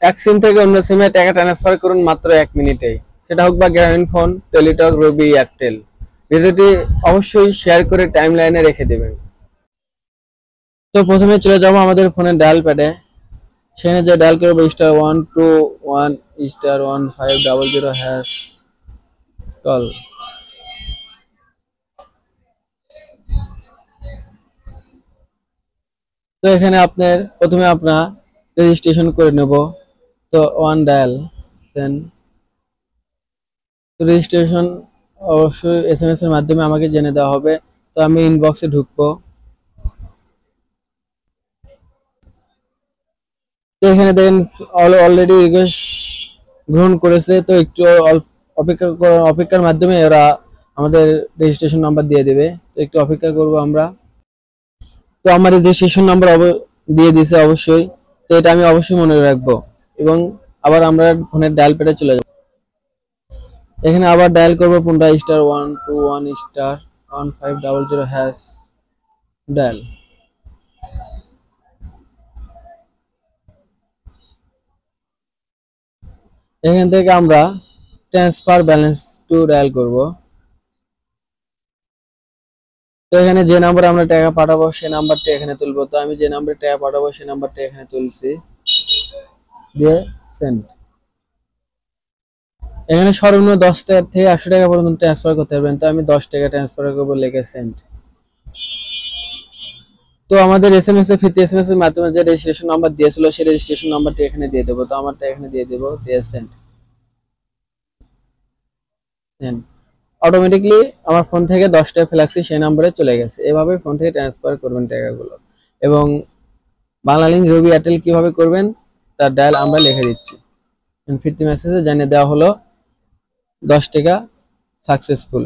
এক সিম থেকে অন্য সিমে টাকা ট্রান্সফার করুন মাত্র 1 মিনিটেই, সেটা হোক বা গ্রামীণফোন, টেলিটক, রবি, এয়ারটেল। ভিডিওটি অবশ্যই শেয়ার করে টাইমলাইনে রেখে দেবেন। তো প্রথমে চলে যাব আমাদের ফোনের ডায়াল প্যাডে, সেখানে যে ডায়াল করবো *121*1500# কল। তো এখানে আপনার প্রথমে আপনার রেজিস্ট্রেশন করে নেব। তো ওয়ান ডায়াল সেন্ড রেজিস্ট্রেশন অবশ্যই SMS এর মাধ্যমে আমাকে জেনে দেওয়া হবে। তো আমি ইনবক্সে ঢুকবো। তো এখানে দেখেন অলরেডি রিকোয়েস্ট গ্রহণ করেছে। তো একটু অপেক্ষার মাধ্যমে ওরা আমাদের রেজিস্ট্রেশন নাম্বার দিয়ে দেবে। তো একটু অপেক্ষা করব আমরা। তো আমার রেজিস্ট্রেশন নাম্বার দিয়ে দিয়েছে অবশ্যই। তো এটা আমি অবশ্যই মনে রাখবো এবং আবার আমরা ফোনের ডায়াল প্যাডে চলে যাব। এখানে আবার ডায়াল করবো পুনরায় *121*1500# ডায়াল। এখান থেকে আমরা ট্রান্সফার ব্যালেন্স টু ডায়াল করব। তো এখানে যে নাম্বারে আমরা টাকা পাঠাবো সেই নাম্বারটা এখানে তুলবো। তো আমি যে নাম্বারে টাকা পাঠাবো সেই নাম্বারটা এখানে তুলছি, দিয়ে সেন্ড। এখানে সর্বনিম্ন 10 টাকা থেকে 100 টাকা পর্যন্ত ট্রান্সফার করতে পারবেন। তো আমি 10 টাকা ট্রান্সফার করবো, লিখে সেন্ড। তো আমাদের SMS এর ফিরতি SMS এর মাধ্যমে যে রেজিস্ট্রেশন নাম্বার দিয়েছিল সেই রেজিস্ট্রেশন নাম্বারটি এখানে দিয়ে দেবো। তো আমারটা এখানে দিয়ে দেবো, দিয়ে সেন্ড। অটোমেটিকলি আমার ফোন থেকে 10 টাকা ফ্ল্যাক্সি সেই নাম্বারে চলে গেছে। এভাবে ফোন থেকে ট্রান্সফার করবেন টাকাগুলো। এবং বাংলালিংক, রবি, এয়ারটেল কিভাবে করবেন তার ডায়াল আমরা লিখে দিচ্ছি। ফিরতি মেসেজে জানিয়ে দেওয়া হলো 10 টাকা সাকসেসফুল।